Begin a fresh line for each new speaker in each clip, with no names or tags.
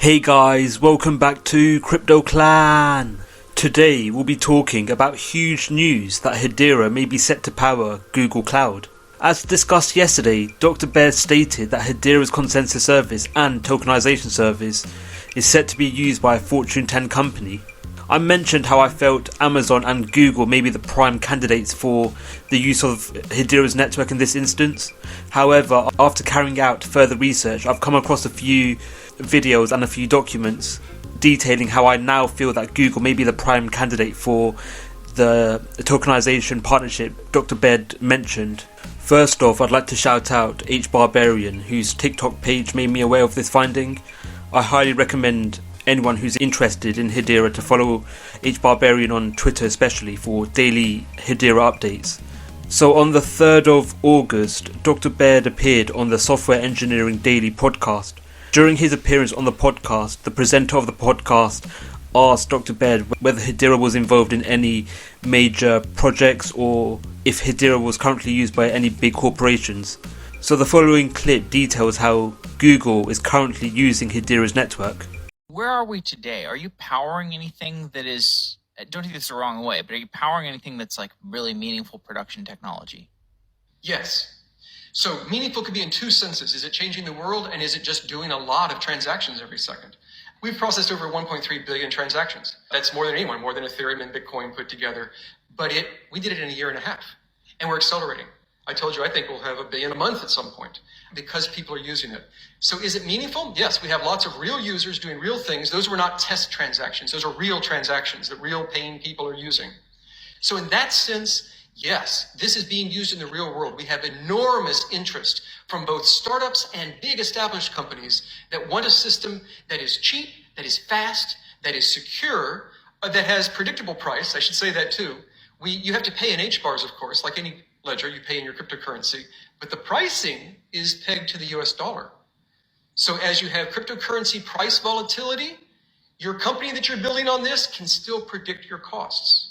Hey guys, welcome back to Crypto Clan. Today we'll be talking about huge news that Hedera may be set to power Google Cloud. As discussed yesterday, Dr. Baird stated that Hedera's consensus service and tokenization service is set to be used by a Fortune 10 company. I mentioned how I felt Amazon and Google may be the prime candidates for the use of Hedera's network in this instance. However, after carrying out further research, I've come across a few videos and a few documents detailing how I now feel that Google may be the prime candidate for the tokenization partnership Dr. Baird mentioned. First off, I'd like to shout out HBAR, whose TikTok page made me aware of this finding. I highly recommend anyone who's interested in Hedera to follow HBAR on Twitter, especially for daily Hedera updates. So on the 3rd of August, Dr. Baird appeared on the Software Engineering Daily podcast. During his appearance on the podcast, the presenter of the podcast asked Dr. Baird whether Hedera was involved in any major projects or if Hedera was currently used by any big corporations. So the following clip details how Google is currently using Hedera's network.
Where are we today? Are you powering anything that is, don't take this the wrong way, but are you powering anything that's like really meaningful production technology?
Yes. So meaningful could be in two senses. Is it changing the world, and is it just doing a lot of transactions every second? We've processed over 1.3 billion transactions. That's more than anyone, more than Ethereum and Bitcoin put together. But we did it in a year and a half, and we're accelerating. I told you I think we'll have 1 billion a month at some point because people are using it. So is it meaningful? Yes, we have lots of real users doing real things. Those were not test transactions. Those are real transactions that real paying people are using. So in that sense, yes, this is being used in the real world. We have enormous interest from both startups and big established companies that want a system that is cheap, that is fast, that is secure, that has predictable price. I should say that too. You have to pay in HBARs, of course, like any ledger, you pay in your cryptocurrency, but the pricing is pegged to the US dollar. So as you have cryptocurrency price volatility, your company that you're building on this can still predict your costs.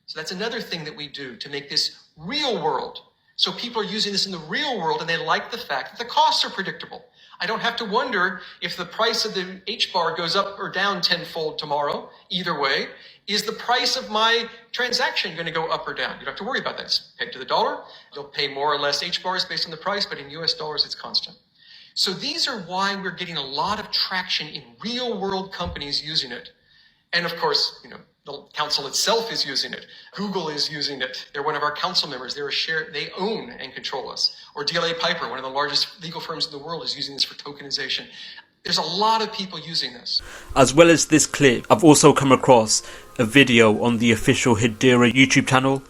So that's another thing that we do to make this real world. So people are using this in the real world and they like the fact that the costs are predictable. I don't have to wonder if the price of the HBAR goes up or down tenfold tomorrow. Either way, is the price of my transaction going to go up or down? You don't have to worry about that. It's pegged to the dollar. You'll pay more or less HBARs based on the price, but in US dollars, it's constant. So these are why we're getting a lot of traction in real world companies using it. And of course, the council itself is using it. Google is using it. They're one of our council members. They own and control us. Or DLA Piper, one of the largest legal firms in the world, is using this for tokenization. There's a lot of people using this.
As well as this clip, I've also come across a video on the official Hedera YouTube channel.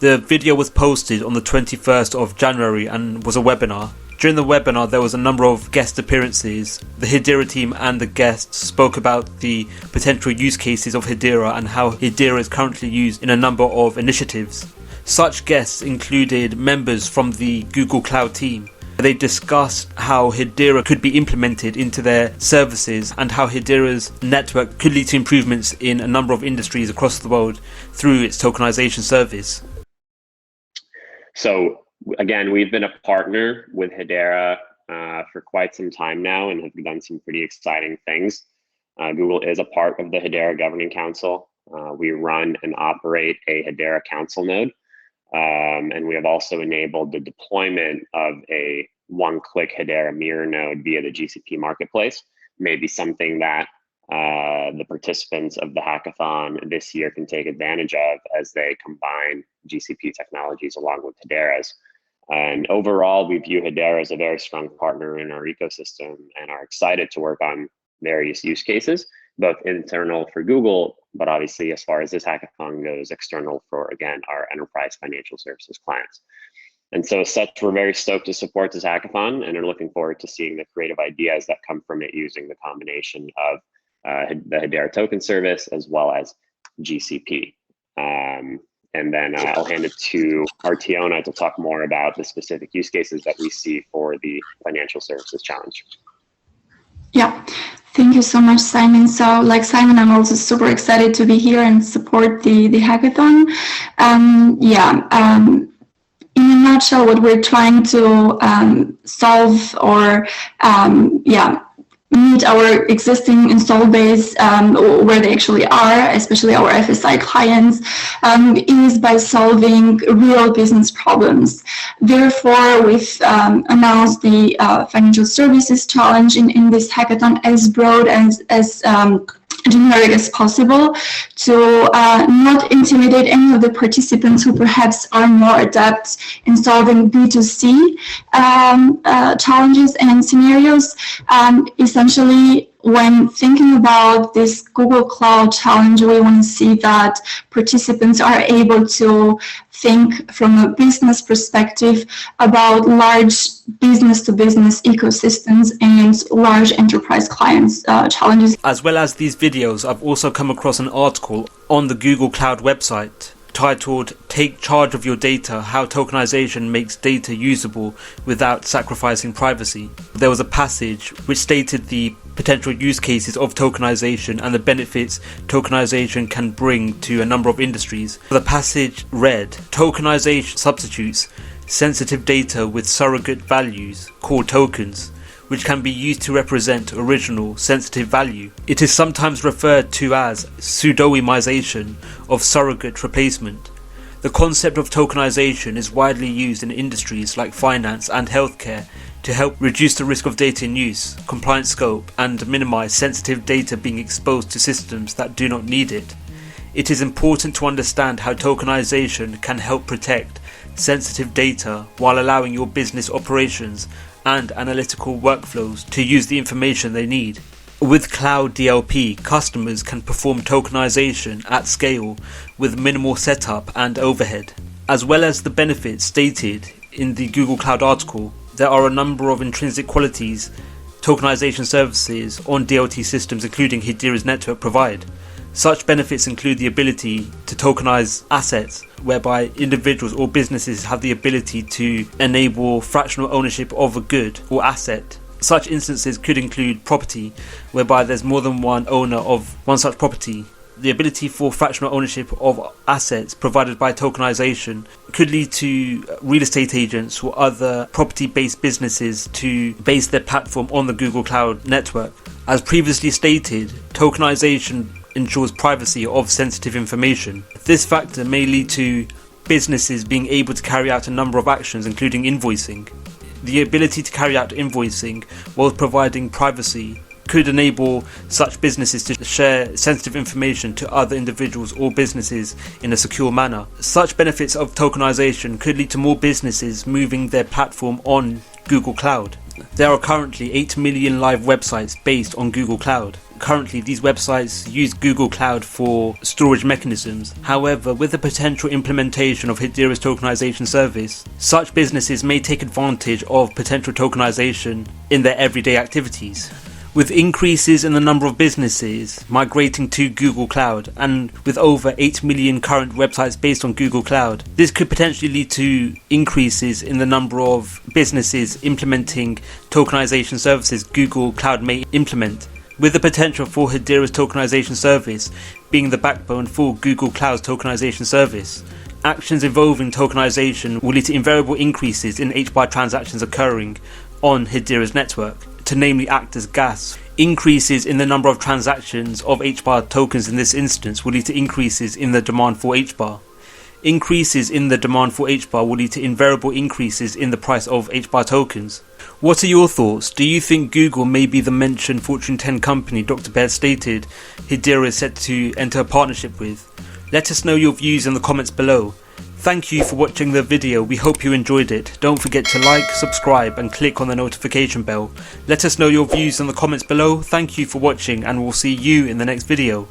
The video was posted on the 21st of January and was a webinar. During the webinar, there was a number of guest appearances. The Hedera team and the guests spoke about the potential use cases of Hedera and how Hedera is currently used in a number of initiatives. Such guests included members from the Google Cloud team. They discussed how Hedera could be implemented into their services and how Hedera's network could lead to improvements in a number of industries across the world through its tokenization service.
So again, we've been a partner with Hedera for quite some time now and have done some pretty exciting things. Google is a part of the Hedera Governing Council. We run and operate a Hedera Council node. And we have also enabled the deployment of a one-click Hedera mirror node via the GCP marketplace. Maybe something that the participants of the hackathon this year can take advantage of as they combine GCP technologies along with Hedera's. And overall, we view Hedera as a very strong partner in our ecosystem and are excited to work on various use cases, both internal for Google, but obviously as far as this hackathon goes, external for, again, our enterprise financial services clients. And so as such, we're very stoked to support this hackathon and are looking forward to seeing the creative ideas that come from it using the combination of the Hedera token service as well as GCP. And then I'll hand it to Artiona to talk more about the specific use cases that we see for the financial services challenge.
Yeah, thank you so much, Simon. So like Simon, I'm also super excited to be here and support the hackathon. In a nutshell, what we're trying to solve or meet our existing install base where they actually are, especially our FSI clients, is by solving real business problems. Therefore, we've announced the Financial Services Challenge in this hackathon as broad as generic as possible to not intimidate any of the participants who perhaps are more adept in solving B2C challenges and scenarios. Essentially, when thinking about this Google Cloud Challenge, we want to see that participants are able to think from a business perspective about large business-to-business ecosystems and large enterprise clients challenges.
As well as these videos, I've also come across an article on the Google Cloud website titled "Take Charge of Your Data, How Tokenization Makes Data Usable Without Sacrificing Privacy." There was a passage which stated the potential use cases of tokenization and the benefits tokenization can bring to a number of industries. The passage read, "Tokenization substitutes sensitive data with surrogate values called tokens, which can be used to represent original sensitive value. It is sometimes referred to as pseudoimization of surrogate replacement. The concept of tokenization is widely used in industries like finance and healthcare to help reduce the risk of data in use, compliance scope, and minimize sensitive data being exposed to systems that do not need it. It is important to understand how tokenization can help protect sensitive data while allowing your business operations and analytical workflows to use the information they need. With Cloud DLP, customers can perform tokenization at scale with minimal setup and overhead. As well as the benefits stated in the Google Cloud article, there are a number of intrinsic qualities tokenization services on DLT systems, including Hedera's network, provide. Such benefits include the ability to tokenize assets, whereby individuals or businesses have the ability to enable fractional ownership of a good or asset. Such instances could include property, whereby there's more than one owner of one such property. The ability for fractional ownership of assets provided by tokenization could lead to real estate agents or other property-based businesses to base their platform on the Google Cloud network. As previously stated, tokenization ensures privacy of sensitive information. This factor may lead to businesses being able to carry out a number of actions, including invoicing. The ability to carry out invoicing while providing privacy could enable such businesses to share sensitive information to other individuals or businesses in a secure manner. Such benefits of tokenization could lead to more businesses moving their platform on Google Cloud. There are currently 8 million live websites based on Google Cloud. Currently, these websites use Google Cloud for storage mechanisms. However, with the potential implementation of Hedera's tokenization service, such businesses may take advantage of potential tokenization in their everyday activities. With increases in the number of businesses migrating to Google Cloud, and with over 8 million current websites based on Google Cloud, this could potentially lead to increases in the number of businesses implementing tokenization services Google Cloud may implement, with the potential for Hedera's tokenization service being the backbone for Google Cloud's tokenization service. Actions involving tokenization will lead to invariable increases in HBAR transactions occurring on Hedera's network, to namely act as gas. Increases in the number of transactions of HBAR tokens in this instance will lead to increases in the demand for HBAR. Increases in the demand for HBAR will lead to invariable increases in the price of HBAR tokens. What are your thoughts? Do you think Google may be the mentioned Fortune 10 company Dr. Baird stated Hedera is set to enter a partnership with? Let us know your views in the comments below. Thank you for watching the video. We hope you enjoyed it. Don't forget to like, subscribe and click on the notification bell. Let us know your views in the comments below. Thank you for watching and we'll see you in the next video.